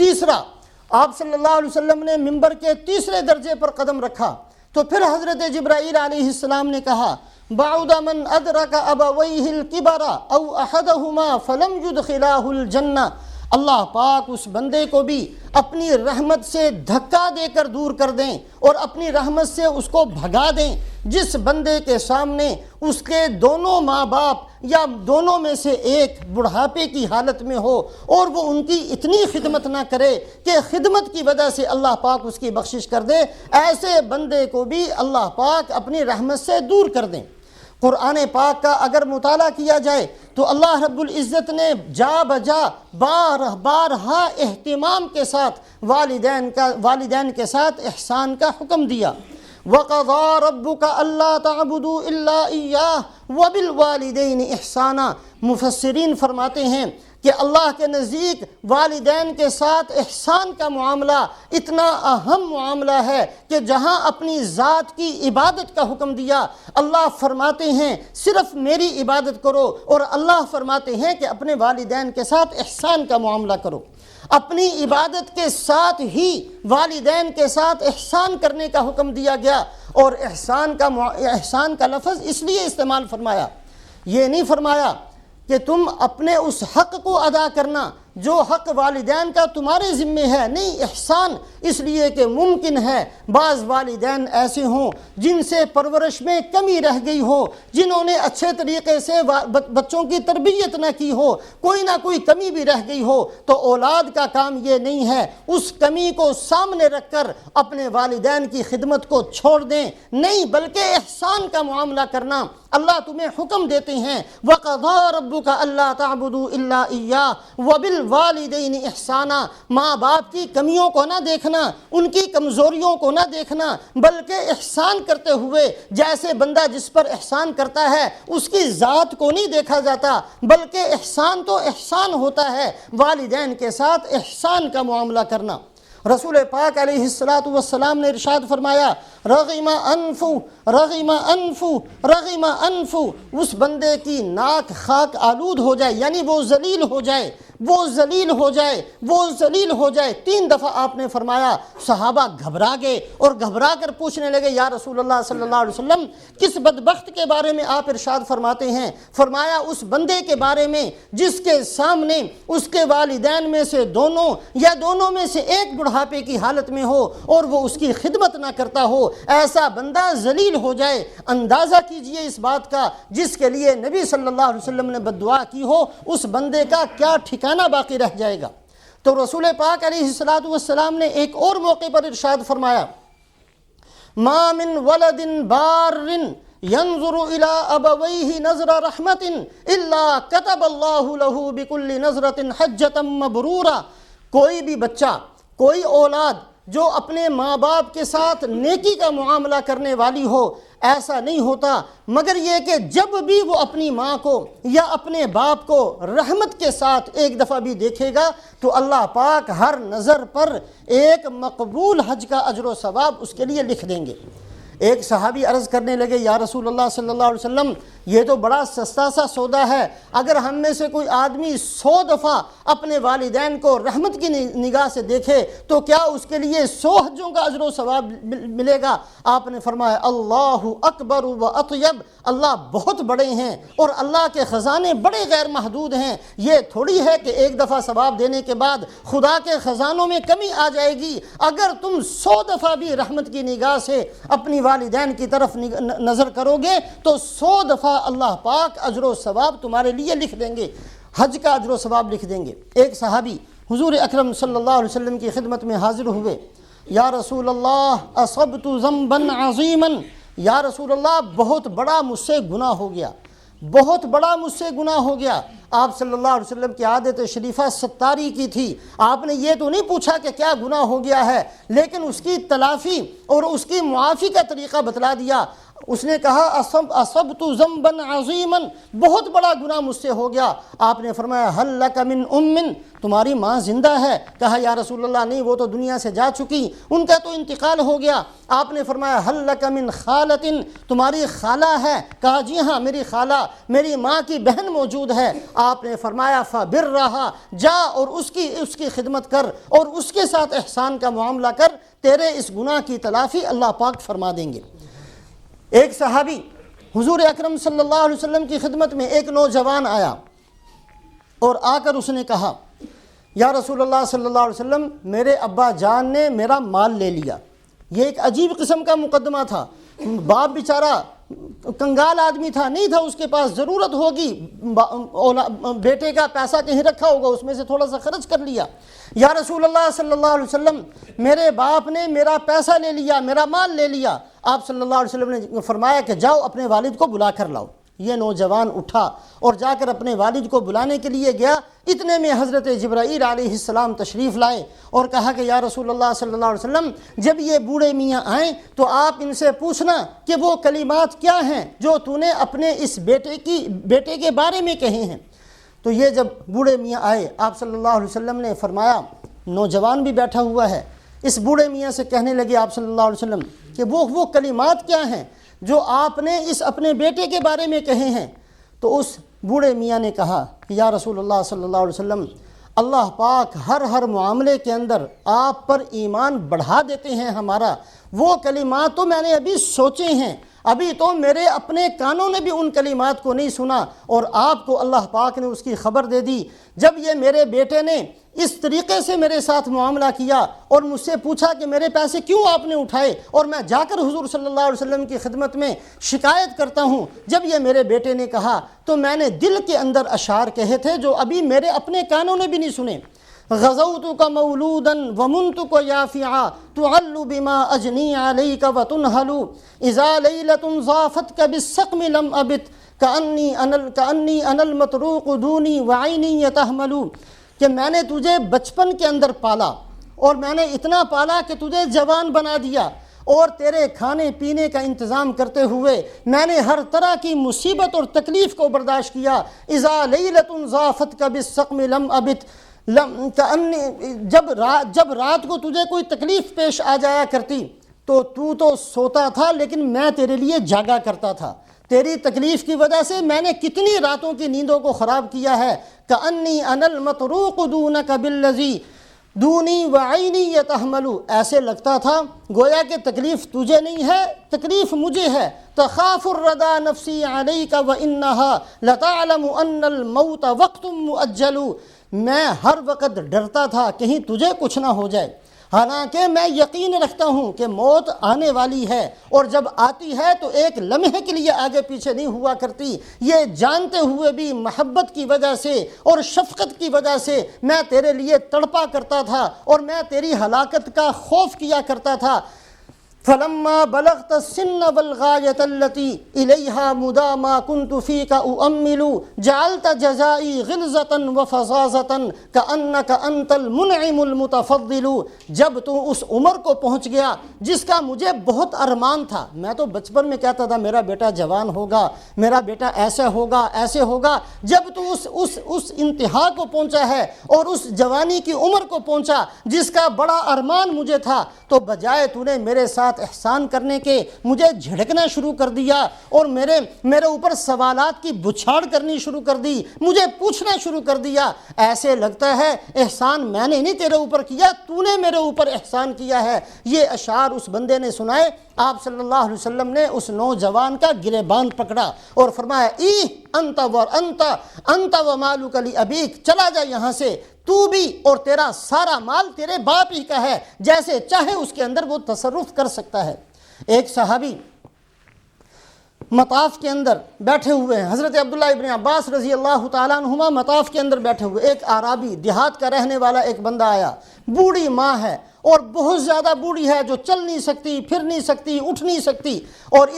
تیسرا، آپ صلی اللہ علیہ وسلم نے منبر کے تیسرے درجے پر قدم رکھا تو پھر حضرت جبرائیل علیہ السلام نے کہا بعد من ادرک ابویہ الکبر او احدہما فلم یدخلاہ الجنہ، اللہ پاک اس بندے کو بھی اپنی رحمت سے دھکا دے کر دور کر دیں اور اپنی رحمت سے اس کو بھگا دیں جس بندے کے سامنے اس کے دونوں ماں باپ یا دونوں میں سے ایک بڑھاپے کی حالت میں ہو اور وہ ان کی اتنی خدمت نہ کرے کہ خدمت کی وجہ سے اللہ پاک اس کی بخشش کر دے، ایسے بندے کو بھی اللہ پاک اپنی رحمت سے دور کر دیں۔ قرآن پاک کا اگر مطالعہ کیا جائے تو اللہ رب العزت نے جا بجا بارہا اہتمام کے ساتھ والدین کے ساتھ احسان کا حکم دیا۔ وَقَضَىٰ رَبُّكَ أَلَّا تَعْبُدُوا إِلَّا إِيَّاهُ وَبِالْوَالِدَيْنِ إِحْسَانًا، مفسرین فرماتے ہیں کہ اللہ کے نزدیک والدین کے ساتھ احسان کا معاملہ اتنا اہم معاملہ ہے کہ جہاں اپنی ذات کی عبادت کا حکم دیا، اللہ فرماتے ہیں صرف میری عبادت کرو، اور اللہ فرماتے ہیں کہ اپنے والدین کے ساتھ احسان کا معاملہ کرو۔ اپنی عبادت کے ساتھ ہی والدین کے ساتھ احسان کرنے کا حکم دیا گیا، اور احسان کا لفظ اس لیے استعمال فرمایا، یہ نہیں فرمایا کہ تم اپنے اس حق کو ادا کرنا جو حق والدین کا تمہارے ذمے ہے، نہیں، احسان اس لیے کہ ممکن ہے بعض والدین ایسے ہوں جن سے پرورش میں کمی رہ گئی ہو، جنہوں نے اچھے طریقے سے بچوں کی تربیت نہ کی ہو، کوئی نہ کوئی کمی بھی رہ گئی ہو، تو اولاد کا کام یہ نہیں ہے اس کمی کو سامنے رکھ کر اپنے والدین کی خدمت کو چھوڑ دیں، نہیں، بلکہ احسان کا معاملہ کرنا اللہ تمہیں حکم دیتے ہیں۔ وَقَضَىٰ رَبُّكَ أَلَّا تَعْبُدُوا إِلَّا إِيَّاهُ وَبِالْوَالِدَيْنِ إِحْسَانًا، ماں باپ کی کمیوں کو نہ دیکھنا، ان کی کمزوریوں کو نہ دیکھنا، بلکہ احسان کرتے ہوئے، جیسے بندہ جس پر احسان کرتا ہے اس کی ذات کو نہیں دیکھا جاتا، بلکہ احسان تو احسان ہوتا ہے، والدین کے ساتھ احسان کا معاملہ کرنا۔ رسول پاک علیہ السلام نے ارشاد فرمایا رغم انف، اس بندے کی ناک خاک آلود ہو جائے، یعنی وہ ذلیل ہو جائے، وہ ذلیل ہو جائے، وہ ذلیل ہو جائے۔ 3 دفعہ آپ نے فرمایا، صحابہ گھبرا گئے اور گھبرا کر پوچھنے لگے یا رسول اللہ صلی اللہ علیہ وسلم کس بدبخت کے بارے میں آپ ارشاد فرماتے ہیں؟ فرمایا اس بندے کے بارے میں جس کے سامنے اس کے والدین میں سے دونوں یا دونوں میں سے ایک بڑھاپے کی حالت میں ہو اور وہ اس کی خدمت نہ کرتا ہو، ایسا بندہ ذلیل ہو جائے۔ اندازہ کیجئے اس بات کا، جس کے لیے نبی صلی اللہ علیہ وسلم نے بددعا کی ہو، اس بندے کا کیا ٹھکانہ باقی رہ جائے گا۔ تو رسول پاک علیہ السلام نے ایک اور موقع پر ارشاد فرمایا ما من ولد بار ينظر الى ابويه نظر رحمة الا كتب الله له بكل نظرة حجة مبرورة، کوئی بھی بچہ، کوئی اولاد جو اپنے ماں باپ کے ساتھ نیکی کا معاملہ کرنے والی ہو، ایسا نہیں ہوتا مگر یہ کہ جب بھی وہ اپنی ماں کو یا اپنے باپ کو رحمت کے ساتھ ایک دفعہ بھی دیکھے گا تو اللہ پاک ہر نظر پر ایک مقبول حج کا اجر و ثواب اس کے لیے لکھ دیں گے۔ ایک صحابی عرض کرنے لگے یا رسول اللہ صلی اللہ علیہ وسلم یہ تو بڑا سستا سا سودا ہے، اگر ہم میں سے کوئی آدمی 100 دفعہ اپنے والدین کو رحمت کی نگاہ سے دیکھے تو کیا اس کے لیے 100 حجوں کا اجر و ثواب ملے گا؟ آپ نے فرمایا اللہ اکبر و اطیب، اللہ بہت بڑے ہیں اور اللہ کے خزانے بڑے غیر محدود ہیں۔ یہ تھوڑی ہے کہ ایک دفعہ ثواب دینے کے بعد خدا کے خزانوں میں کمی آ جائے گی۔ اگر تم 100 دفعہ بھی رحمت کی نگاہ سے اپنی والدین کی طرف نظر کرو گے تو 100 دفعہ اللہ پاک اجر و ثواب تمہارے لیے لکھ دیں گے، حج کا اجر و ثواب لکھ دیں گے۔ ایک صحابی حضور اکرم صلی اللہ علیہ وسلم کی خدمت میں حاضر ہوئے، یا رسول اللہ اصبت ذنبا عظیما، یا رسول اللہ بہت بڑا مجھ سے گناہ ہو گیا، بہت بڑا مجھ سے گناہ ہو گیا۔ آپ صلی اللہ علیہ وسلم کی عادت شریفہ ستاری کی تھی، آپ نے یہ تو نہیں پوچھا کہ کیا گناہ ہو گیا ہے، لیکن اس کی تلافی اور اس کی معافی کا طریقہ بتلا دیا۔ اس نے کہا اصبت ذنبا عظیما، بہت بڑا گناہ مجھ سے ہو گیا۔ آپ نے فرمایا هل لك من ام، تمہاری ماں زندہ ہے؟ کہا یا رسول اللہ نہیں، وہ تو دنیا سے جا چکی، ان کا تو انتقال ہو گیا۔ آپ نے فرمایا هل لك من خالۃ، تمہاری خالہ ہے؟ کہا جی ہاں میری خالہ، میری ماں کی بہن موجود ہے۔ آپ نے فرمایا فبرھا، جا اور اس کی خدمت کر اور اس کے ساتھ احسان کا معاملہ کر، تیرے اس گناہ کی تلافی اللہ پاک فرما دیں گے۔ ایک صحابی حضور اکرم صلی اللہ علیہ وسلم کی خدمت میں ایک نوجوان آیا اور آ کر اس نے کہا یا رسول اللہ صلی اللہ علیہ وسلم، میرے ابا جان نے میرا مال لے لیا۔ یہ ایک عجیب قسم کا مقدمہ تھا۔ باپ بیچارہ کنگال آدمی تھا، نہیں تھا اس کے پاس، ضرورت ہوگی بیٹے کا پیسہ کہیں رکھا ہوگا، اس میں سے تھوڑا سا خرچ کر لیا۔ یا رسول اللہ صلی اللہ علیہ وسلم، میرے باپ نے میرا پیسہ لے لیا، میرا مال لے لیا۔ آپ صلی اللہ علیہ وسلم نے فرمایا کہ جاؤ اپنے والد کو بلا کر لاؤ۔ یہ نوجوان اٹھا اور جا کر اپنے والد کو بلانے کے لیے گیا۔ اتنے میں حضرت جبرائیل علیہ السلام تشریف لائے اور کہا کہ یا رسول اللہ صلی اللہ علیہ وسلم، جب یہ بوڑھے میاں آئیں تو آپ ان سے پوچھنا کہ وہ کلمات کیا ہیں جو تو نے اپنے اس بیٹے کے بارے میں کہے ہیں۔ تو یہ جب بوڑھے میاں آئے، آپ صلی اللہ علیہ وسلم نے فرمایا، نوجوان بھی بیٹھا ہوا ہے، اس بوڑھے میاں سے کہنے لگے آپ صلی اللہ علیہ وسلم کہ وہ کلمات کیا ہیں جو آپ نے اس اپنے بیٹے کے بارے میں کہے ہیں۔ تو اس بوڑھے میاں نے کہا کہ یا رسول اللہ صلی اللہ علیہ وسلم، اللہ پاک ہر معاملے کے اندر آپ پر ایمان بڑھا دیتے ہیں ہمارا۔ وہ کلمات تو میں نے ابھی سوچے ہیں، ابھی تو میرے اپنے کانوں نے بھی ان کلمات کو نہیں سنا، اور آپ کو اللہ پاک نے اس کی خبر دے دی۔ جب یہ میرے بیٹے نے اس طریقے سے میرے ساتھ معاملہ کیا اور مجھ سے پوچھا کہ میرے پیسے کیوں آپ نے اٹھائے، اور میں جا کر حضور صلی اللہ علیہ وسلم کی خدمت میں شکایت کرتا ہوں، جب یہ میرے بیٹے نے کہا تو میں نے دل کے اندر اشعار کہے تھے جو ابھی میرے اپنے کانوں نے بھی نہیں سنے۔ غزوتک مولودا ومنتک یافعا تعل بما اجنی علیک وتنہل اذا لیلۃ ضافتک بالسقم لم ابت کأنی انا المطروق دونی وعینی یتحمل، کہ میں نے تجھے بچپن کے اندر پالا اور میں نے اتنا پالا کہ تجھے جوان بنا دیا، اور تیرے کھانے پینے کا انتظام کرتے ہوئے میں نے ہر طرح کی مصیبت اور تکلیف کو برداشت کیا۔ اذا لیلۃ ضافتک بالسقم لم ابت، جب رات کو تجھے کوئی تکلیف پیش آ جایا کرتی تو سوتا تھا، لیکن میں تیرے لیے جاگا کرتا تھا۔ تیری تکلیف کی وجہ سے میں نے کتنی راتوں کی نیندوں کو خراب کیا ہے۔ کأنی انا المطروق دونک بالذی دونی وعینی یتحمل، ایسے لگتا تھا گویا کہ تکلیف تجھے نہیں ہے، تکلیف مجھے ہے۔ تخاف الردى نفسی علیک وانہا لتعلم ان الموت وقت مؤجل، میں ہر وقت ڈرتا تھا کہیں تجھے کچھ نہ ہو جائے، حالانکہ میں یقین رکھتا ہوں کہ موت آنے والی ہے، اور جب آتی ہے تو ایک لمحے کے لیے آگے پیچھے نہیں ہوا کرتی۔ یہ جانتے ہوئے بھی محبت کی وجہ سے اور شفقت کی وجہ سے میں تیرے لیے تڑپا کرتا تھا اور میں تیری ہلاکت کا خوف کیا کرتا تھا۔ فلما بلغت السن والغایۃ التي الیہا مداما كنت فیک اؤمل جعلت جزائی غلظۃ وفظاظۃ کأنک انت المنعم المتفضل، جب تو اس عمر کو پہنچ گیا جس کا مجھے بہت ارمان تھا، میں تو بچپن میں کہتا تھا میرا بیٹا جوان ہوگا، میرا بیٹا ایسا ہوگا ایسے ہوگا، جب تو اس انتہا کو پہنچا ہے اور اس جوانی کی عمر کو پہنچا جس کا بڑا ارمان مجھے تھا، تو بجائے تو نے میرے ساتھ احسان کرنے کے مجھے جھڑکنا شروع کر دیا اور میرے اوپر سوالات کی بچھاڑ کرنی شروع کر دی، مجھے پوچھنا شروع کر دیا۔ ایسے لگتا ہے احسان میں نے نہیں تیرے اوپر کیا، تو نے میرے اوپر احسان کیا ہے۔ یہ اشعار اس بندے نے سنائے۔ آپ صلی اللہ علیہ وسلم نے اس نوجوان کا گریبان پکڑا اور فرمایا انت ومالک لابیک، چلا جا یہاں سے، تو بھی اور تیرا سارا مال تیرے باپ ہی کا ہے، جیسے چاہے اس کے اندر وہ تصرف کر سکتا ہے۔ ایک صحابی مطاف کے اندر بیٹھے ہوئے ہیں، حضرت عبداللہ ابن عباس رضی اللہ تعالیٰ عنہما مطاف کے اندر بیٹھے ہوئے، ایک اعرابی دیہات کا رہنے والا ایک بندہ آیا، بوڑھی ماں ہے اور بہت زیادہ بوڑھی ہے، جو چل نہیں سکتی، پھر نہیں سکتی، اٹھ نہیں سکتی، اور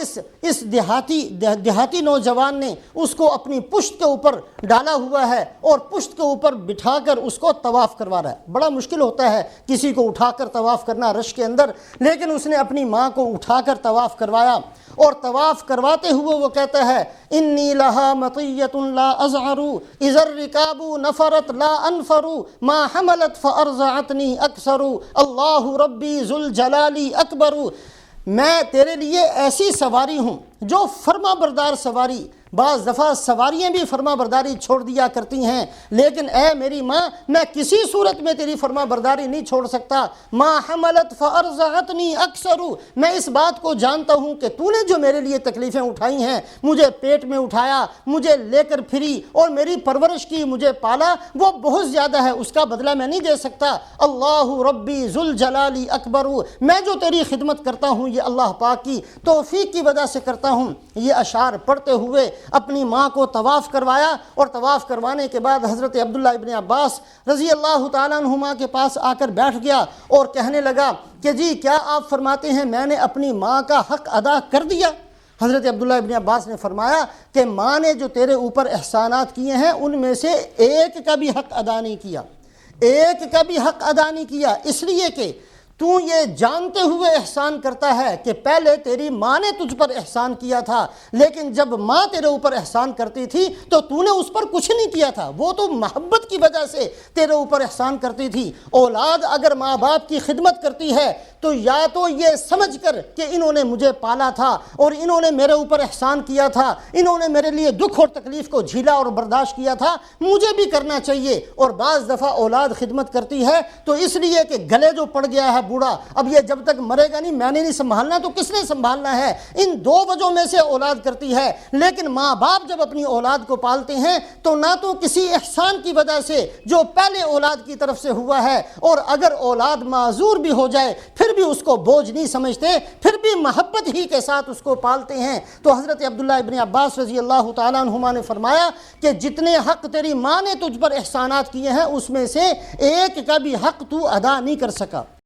اس دیہاتی نوجوان نے اس کو اپنی پشت کے اوپر ڈالا ہوا ہے اور پشت کے اوپر بٹھا کر اس کو طواف کروا رہا ہے۔ بڑا مشکل ہوتا ہے کسی کو اٹھا کر طواف کرنا رش کے اندر، لیکن اس نے اپنی ماں کو اٹھا کر طواف کروایا، اور طواف کرواتے ہوئے وہ کہتا ہے انی لہا مطیۃ لا ازعر اذا الرکاب نفرت لا انفر ما حملت فارضعتنی اکثر اللہ ربی ذو الجلال اکبر۔ میں تیرے لیے ایسی سواری ہوں جو فرما بردار سواری، بعض دفعہ سواریاں بھی فرما برداری چھوڑ دیا کرتی ہیں، لیکن اے میری ماں میں کسی صورت میں تیری فرما برداری نہیں چھوڑ سکتا۔ ما حملت فارضعتنی اکثر، میں اس بات کو جانتا ہوں کہ تو نے جو میرے لیے تکلیفیں اٹھائی ہیں، مجھے پیٹ میں اٹھایا، مجھے لے کر پھری اور میری پرورش کی، مجھے پالا، وہ بہت زیادہ ہے، اس کا بدلہ میں نہیں دے سکتا۔ اللہ ربی ذو الجلال اکبر، میں جو تیری خدمت کرتا ہوں یہ اللہ پاک کی توفیق کی وجہ سے کرتا ہوں۔ یہ اشعار پڑھتے ہوئے اپنی ماں کو طواف کروایا، اور طواف کروانے کے بعد حضرت عبداللہ ابن عباس رضی اللہ تعالیٰ عنہما کے پاس آ کر بیٹھ گیا اور کہنے لگا کہ جی کیا آپ فرماتے ہیں میں نے اپنی ماں کا حق ادا کر دیا؟ حضرت عبداللہ ابن عباس نے فرمایا کہ ماں نے جو تیرے اوپر احسانات کیے ہیں ان میں سے ایک کا بھی حق ادا نہیں کیا، ایک کا بھی حق ادا نہیں کیا، اس لیے کہ تو یہ جانتے ہوئے احسان کرتا ہے کہ پہلے تیری ماں نے تجھ پر احسان کیا تھا، لیکن جب ماں تیرے اوپر احسان کرتی تھی تو نے اس پر کچھ نہیں کیا تھا، وہ تو محبت کی وجہ سے تیرے اوپر احسان کرتی تھی۔ اولاد اگر ماں باپ کی خدمت کرتی ہے تو یا تو یہ سمجھ کر کہ انہوں نے مجھے پالا تھا اور انہوں نے میرے اوپر احسان کیا تھا، انہوں نے میرے لیے دکھ اور تکلیف کو جھیلا اور برداشت کیا تھا، مجھے بھی کرنا چاہیے۔ اور بعض دفعہ اولاد خدمت کرتی ہے تو اس لیے کہ گلے جو پڑ گیا ہے بوڑھا، اب یہ جب تک مرے گا نہیں، میں نے نہیں سنبھالنا تو کس نے سنبھالنا ہے؟ ان دو وجہوں میں سے اولاد کرتی ہے۔ لیکن ماں باپ جب اپنی اولاد کو پالتے ہیں تو نہ تو کسی احسان کی وجہ سے جو پہلے اولاد کی طرف سے ہوا ہے، اور اگر اولاد معذور بھی ہو جائے پھر بھی اس کو بوجھ نہیں سمجھتے، پھر بھی محبت ہی کے ساتھ اس کو پالتے ہیں۔ تو حضرت عبداللہ ابن عباس رضی اللہ تعالیٰ عنہما نے فرمایا کہ جتنے حق تیری ماں نے تجھ پر احسانات کیے ہیں اس میں سے ایک کا بھی حق تو ادا نہیں کر سکا۔